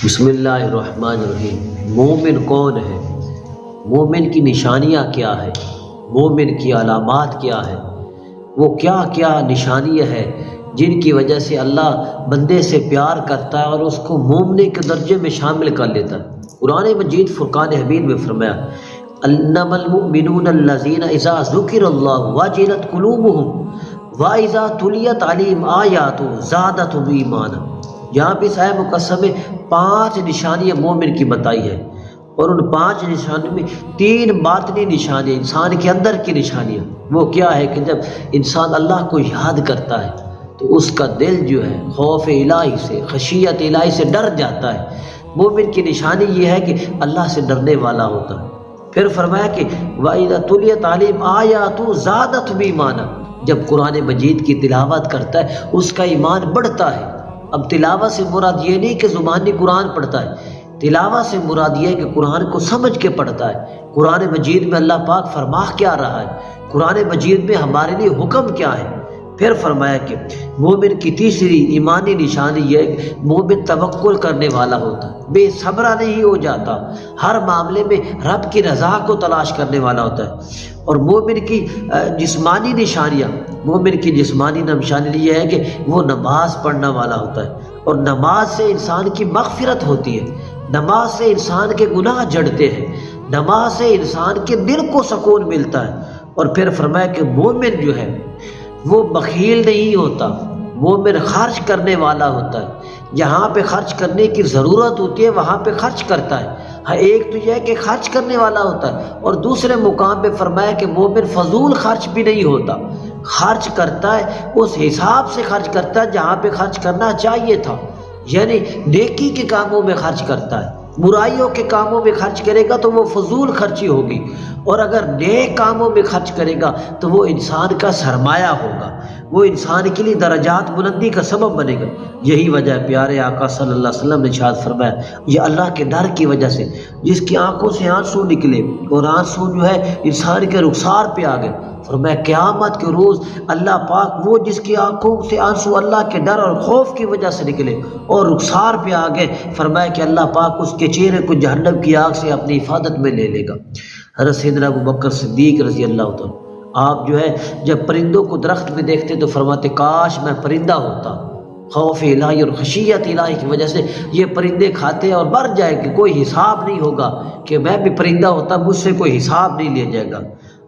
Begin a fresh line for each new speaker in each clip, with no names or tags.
بسم اللہ الرحمن الرحیم۔ مومن کون ہے؟ مومن کی نشانیاں کیا ہے؟ مومن کی علامات کیا ہے؟ وہ کیا کیا نشانیاں ہے جن کی وجہ سے اللہ بندے سے پیار کرتا ہے اور اس کو مومنے کے درجے میں شامل کر لیتا ہے؟ قرآن مجید فرقان حمید میں فرمایا انما المؤمنون الذین اذا ذکر اللہ وجلت قلوبهم واذا تلیت علیہم آیاتہ زادتہم ایمانا۔ یہاں پہ صاحب مقسم میں 5 نشانیاں مومن کی بتائی ہے، اور ان 5 نشانیوں میں 3 باطنی نشانیاں، انسان کے اندر کی نشانیاں۔ وہ کیا ہے کہ جب انسان اللہ کو یاد کرتا ہے تو اس کا دل جو ہے خوف الہی سے، خشیت الہی سے ڈر جاتا ہے۔ مومن کی نشانی یہ ہے کہ اللہ سے ڈرنے والا ہوتا ہے۔ پھر فرمایا کہ وَإِذَا تُلِيَتْ عَلَيْهِمْ آیَاتُهُ زَادَتْهُمْ ایمانا۔ جب قرآن مجید کی تلاوت کرتا ہے اس کا ایمان بڑھتا ہے۔ اب تلاوت سے مراد یہ نہیں کہ زبانی قرآن پڑھتا ہے، تلاوت سے مراد یہ ہے کہ قرآن کو سمجھ کے پڑھتا ہے۔ قرآن مجید میں اللہ پاک فرما کیا رہا ہے، قرآن مجید میں ہمارے لیے حکم کیا ہے۔ پھر فرمایا کہ مومن کی تیسری ایمانی نشانی یہ ہے کہ مومن توکل کرنے والا ہوتا ہے، بے صبرا نہیں ہو جاتا، ہر معاملے میں رب کی رضا کو تلاش کرنے والا ہوتا ہے۔ اور مومن کی جسمانی نشانیاں، مومن کی جسمانی نشانی یہ ہے کہ وہ نماز پڑھنے والا ہوتا ہے، اور نماز سے انسان کی مغفرت ہوتی ہے، نماز سے انسان کے گناہ جڑتے ہیں، نماز سے انسان کے دل کو سکون ملتا ہے۔ اور پھر فرمایا کہ مومن جو ہے وہ بخیل نہیں ہوتا، مومن خرچ کرنے والا ہوتا ہے، جہاں پہ خرچ کرنے کی ضرورت ہوتی ہے وہاں پہ خرچ کرتا ہے۔ ہاں، ایک تو یہ ہے کہ خرچ کرنے والا ہوتا ہے، اور دوسرے مقام پہ فرمایا کہ مومن فضول خرچ بھی نہیں ہوتا، خرچ کرتا ہے اس حساب سے خرچ کرتا ہے جہاں پہ خرچ کرنا چاہیے تھا، یعنی نیکی کے کاموں میں خرچ کرتا ہے۔ برائیوں کے کاموں میں خرچ کرے گا تو وہ فضول خرچی ہوگی، اور اگر نیک کاموں میں خرچ کرے گا تو وہ انسان کا سرمایہ ہوگا، وہ انسان کے لیے درجات بلندی کا سبب بنے گا۔ یہی وجہ ہے پیارے آقا صلی اللہ علیہ وسلم نے ارشاد فرمایا، یہ اللہ کے ڈر کی وجہ سے جس کی آنکھوں سے آنسو نکلے اور آنسو جو ہے انسان کے رخسار پہ آ گئے، فرمایا قیامت کے روز اللہ پاک وہ جس کی آنکھوں سے آنسو اللہ کے ڈر اور خوف کی وجہ سے نکلے اور رخسار پہ آ گئے، فرمایا کہ اللہ پاک اس کے چہرے کو جہنم کی آگ سے اپنی حفاظت میں لے لے گا۔ حضرت سیدنا ابوبکر صدیق رضی اللہ تعالیٰ، آپ جو ہے جب پرندوں کو درخت میں دیکھتے تو فرماتے کاش میں پرندہ ہوتا۔ خوف الہی اور خشیت الہی کی وجہ سے یہ پرندے کھاتے اور مر جائے کہ کوئی حساب نہیں ہوگا، کہ میں بھی پرندہ ہوتا مجھ سے کوئی حساب نہیں لیا جائے گا۔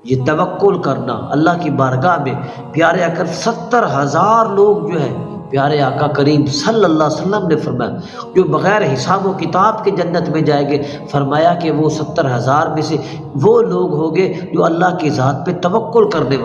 یہ توکل کرنا اللہ کی بارگاہ میں، پیارے آقا 70,000 لوگ جو ہے پیارے آقا کریم صلی اللہ علیہ وسلم نے فرمایا جو بغیر حساب و کتاب کے جنت میں جائیں گے، فرمایا کہ وہ 70,000 میں سے وہ لوگ ہوں گے جو اللہ کی ذات پہ توکل کرنے والے۔